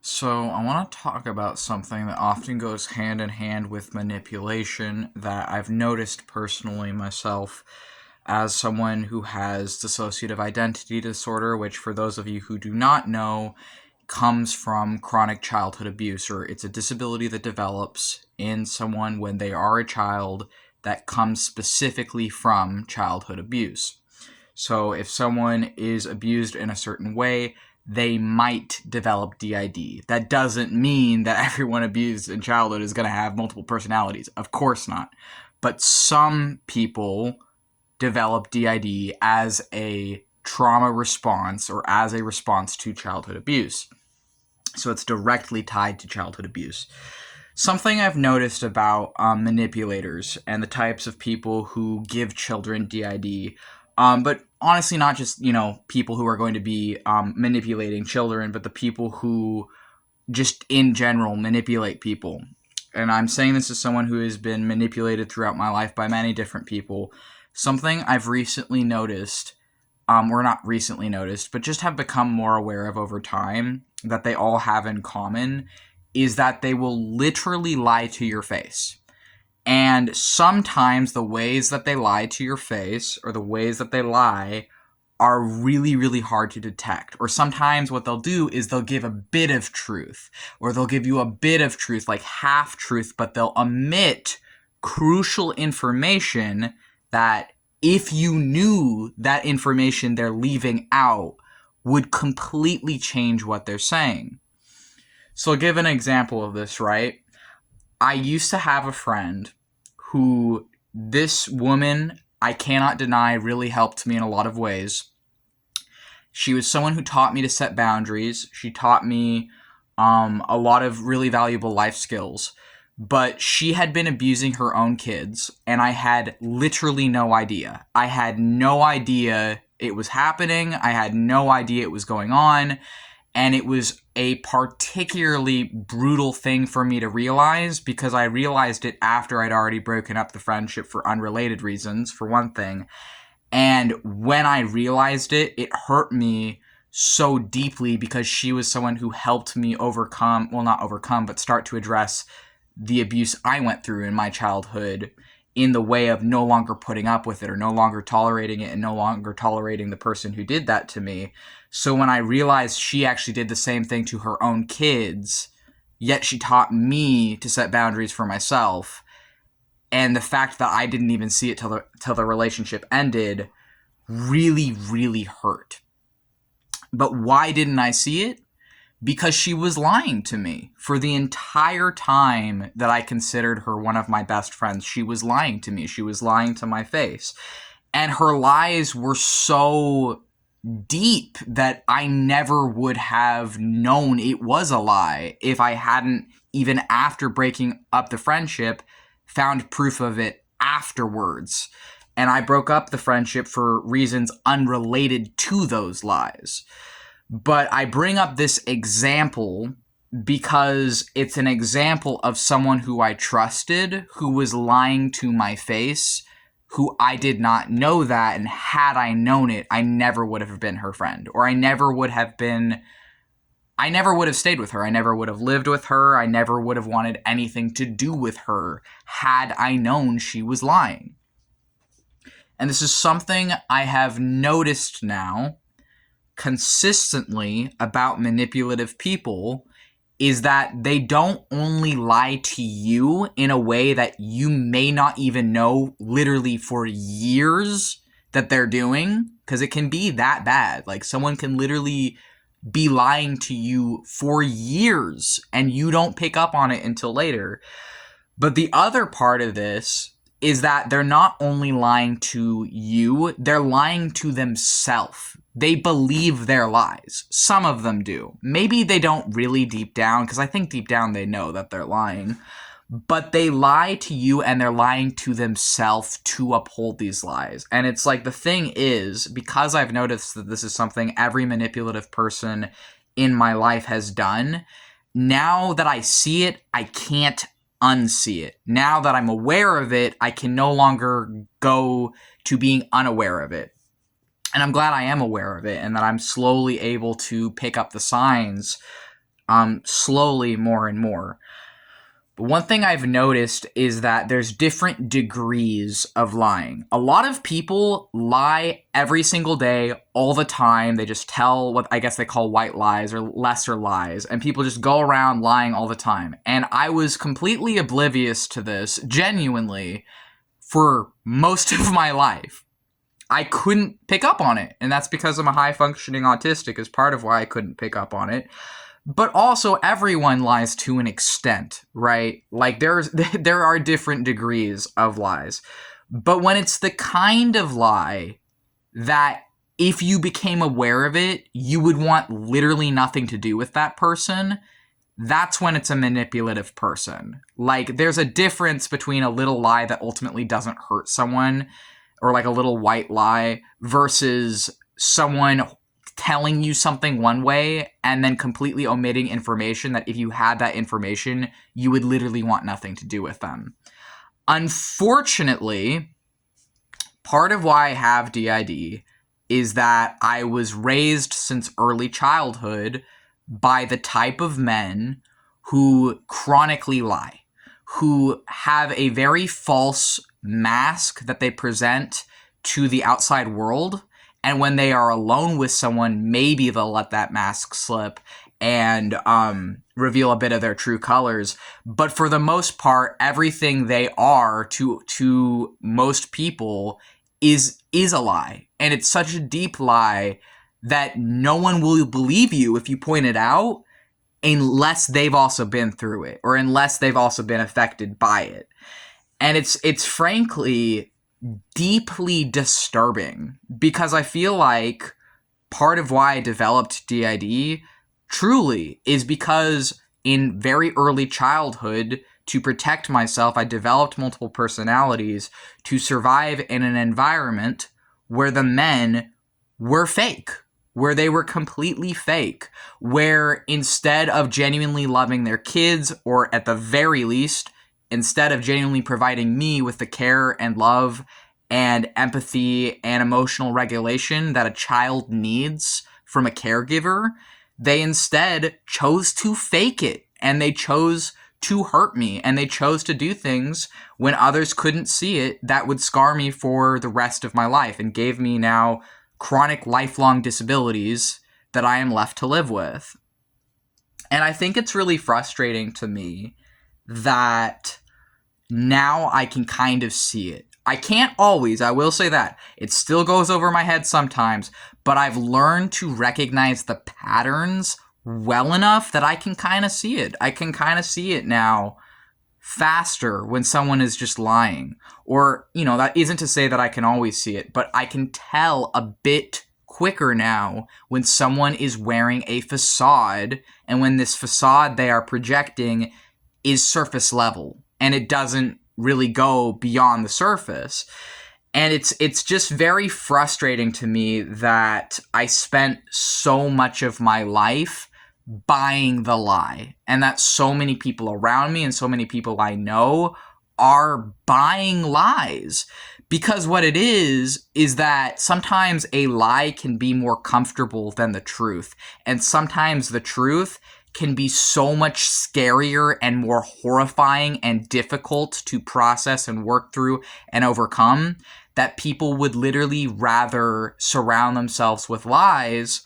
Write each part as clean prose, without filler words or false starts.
So, I want to talk about something that often goes hand in hand with manipulation that I've noticed personally myself as someone who has dissociative identity disorder, which, for those of you who do not know, comes from chronic childhood abuse, or it's a disability that develops in someone when they are a child that comes specifically from childhood abuse. So if someone is abused in a certain way, they might develop DID. That doesn't mean that everyone abused in childhood is going to have multiple personalities. Of course not. But some people develop DID as a trauma response or as a response to childhood abuse. So it's directly tied to childhood abuse. Something I've noticed about manipulators and the types of people who give children DID, but honestly, not just people who are going to be manipulating children, but the people who just in general manipulate people. And I'm saying this as someone who has been manipulated throughout my life by many different people. Something I've recently noticed, or not recently noticed, but just have become more aware of over time that they all have in common is that they will literally lie to your face. And sometimes the ways that they lie to your face or the ways that they lie are really, really hard to detect. Or sometimes what they'll do is they'll give a bit of truth, or they'll give you a bit of truth, like half truth, but they'll omit crucial information that if you knew that information they're leaving out would completely change what they're saying. So I'll give an example of this, right? I used to have a friend who, this woman, I cannot deny, really helped me in a lot of ways. She was someone who taught me to set boundaries. She taught me a lot of really valuable life skills. But she had been abusing her own kids, and I had literally no idea. I had no idea it was happening. I had no idea it was going on. And it was a particularly brutal thing for me to realize because I realized it after I'd already broken up the friendship for unrelated reasons, for one thing. And when I realized it, it hurt me so deeply because she was someone who helped me overcome, well, not overcome, but start to address the abuse I went through in my childhood in the way of no longer putting up with it or no longer tolerating it and no longer tolerating the person who did that to me. So when I realized she actually did the same thing to her own kids, yet she taught me to set boundaries for myself, and the fact that I didn't even see it till the relationship ended really, really hurt. But why didn't I see it? Because she was lying to me for the entire time that I considered her one of my best friends. She was lying to me. She was lying to my face. And her lies were so deep that I never would have known it was a lie if I hadn't, even after breaking up the friendship, found proof of it afterwards. And I broke up the friendship for reasons unrelated to those lies. But I bring up this example because it's an example of someone who I trusted, who was lying to my face, who I did not know that, and had I known it, I never would have been her friend, or I never would have stayed with her. I never would have lived with her. I never would have wanted anything to do with her had I known she was lying. And this is something I have noticed now consistently about manipulative people, is that they don't only lie to you in a way that you may not even know literally for years that they're doing, because it can be that bad. Like, someone can literally be lying to you for years and you don't pick up on it until later. But the other part of this is that they're not only lying to you, they're lying to themselves. They believe their lies. Some of them do. Maybe they don't really deep down, because I think deep down they know that they're lying. But they lie to you and they're lying to themselves to uphold these lies. And it's like, the thing is, because I've noticed that this is something every manipulative person in my life has done, now that I see it, I can't unsee it. Now that I'm aware of it, I can no longer go to being unaware of it. And I'm glad I am aware of it and that I'm slowly able to pick up the signs slowly more and more. But one thing I've noticed is that there's different degrees of lying. A lot of people lie every single day, all the time. They just tell what I guess they call white lies or lesser lies, and people just go around lying all the time. And I was completely oblivious to this, genuinely, for most of my life. I couldn't pick up on it, and that's because I'm a high-functioning autistic is part of why I couldn't pick up on it. But also, everyone lies to an extent, right? Like, there are different degrees of lies. But when it's the kind of lie that if you became aware of it, you would want literally nothing to do with that person, that's when it's a manipulative person. Like, there's a difference between a little lie that ultimately doesn't hurt someone, or like a little white lie, versus someone telling you something one way and then completely omitting information that if you had that information, you would literally want nothing to do with them. Unfortunately, part of why I have DID is that I was raised since early childhood by the type of men who chronically lie, who have a very false mask that they present to the outside world. And when they are alone with someone, maybe they'll let that mask slip and reveal a bit of their true colors. But for the most part, everything they are to most people is a lie. And it's such a deep lie that no one will believe you if you point it out unless they've also been through it or unless they've also been affected by it. And it's frankly deeply disturbing because I feel like part of why I developed DID truly is because in very early childhood, to protect myself, I developed multiple personalities to survive in an environment where the men were fake, where they were completely fake, where instead of genuinely loving their kids, or at the very least, instead of genuinely providing me with the care and love and empathy and emotional regulation that a child needs from a caregiver, they instead chose to fake it, and they chose to hurt me, and they chose to do things when others couldn't see it that would scar me for the rest of my life and gave me now chronic lifelong disabilities that I am left to live with. And I think it's really frustrating to me that now I can kind of see it. I can't always, I will say that. It still goes over my head sometimes, but I've learned to recognize the patterns well enough that I can kind of see it. I can kind of see it now faster when someone is just lying. Or, that isn't to say that I can always see it, but I can tell a bit quicker now when someone is wearing a facade, and when this facade they are projecting is surface level, and it doesn't really go beyond the surface. And it's just very frustrating to me that I spent so much of my life buying the lie, and that so many people around me and so many people I know are buying lies. Because what it is that sometimes a lie can be more comfortable than the truth, and sometimes the truth can be so much scarier and more horrifying and difficult to process and work through and overcome, that people would literally rather surround themselves with lies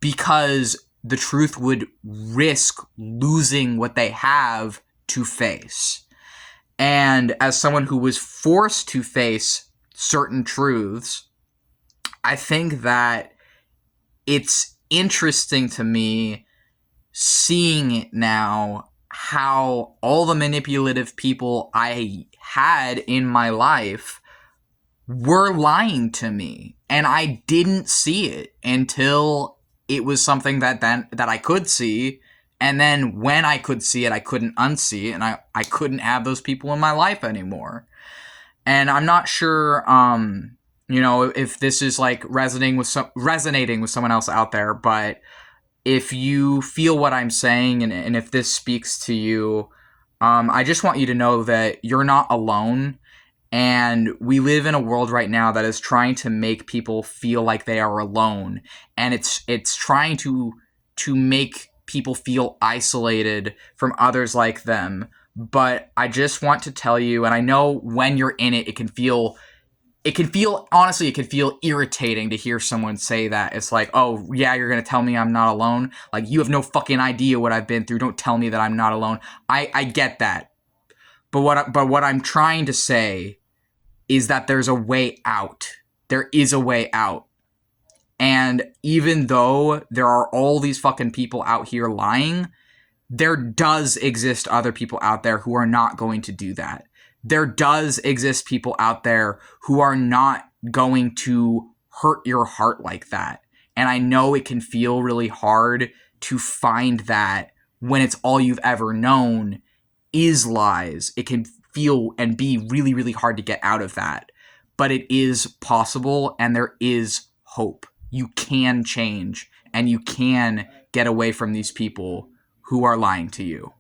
because the truth would risk losing what they have to face. And as someone who was forced to face certain truths, I think that it's interesting to me seeing it now, how all the manipulative people I had in my life were lying to me, and I didn't see it until it was something that I could see, and then when I could see it, I couldn't unsee it, and I couldn't have those people in my life anymore. And I'm not sure if this is like resonating with someone else out there, but if you feel what I'm saying and if this speaks to you, I just want you to know that you're not alone. And we live in a world right now that is trying to make people feel like they are alone. And it's trying to make people feel isolated from others like them. But I just want to tell you, and I know when you're in it, it can feel honestly, it can feel irritating to hear someone say that. It's like, oh yeah, you're gonna tell me I'm not alone? Like, you have no fucking idea what I've been through. Don't tell me that I'm not alone. I get that. But what I'm trying to say is that there's a way out. There is a way out. And even though there are all these fucking people out here lying, there does exist other people out there who are not going to do that. There does exist people out there who are not going to hurt your heart like that. And I know it can feel really hard to find that when it's all you've ever known is lies. It can feel and be really, really hard to get out of that. But it is possible, and there is hope. You can change, and you can get away from these people who are lying to you.